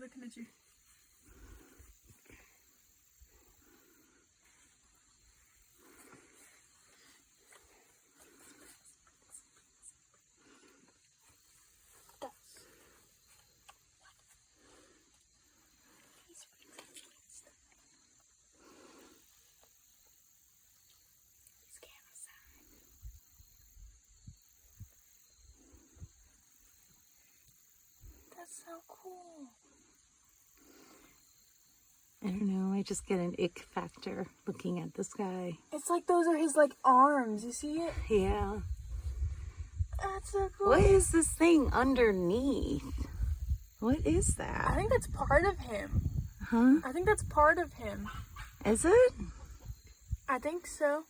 looking at you. That's so cool. I don't know, I just get an ick factor looking at this guy. It's like those are his like arms. You see it? Yeah. That's so cool. What is this thing underneath? What is that? I think that's part of him. Huh? I think that's part of him. Is it? I think so.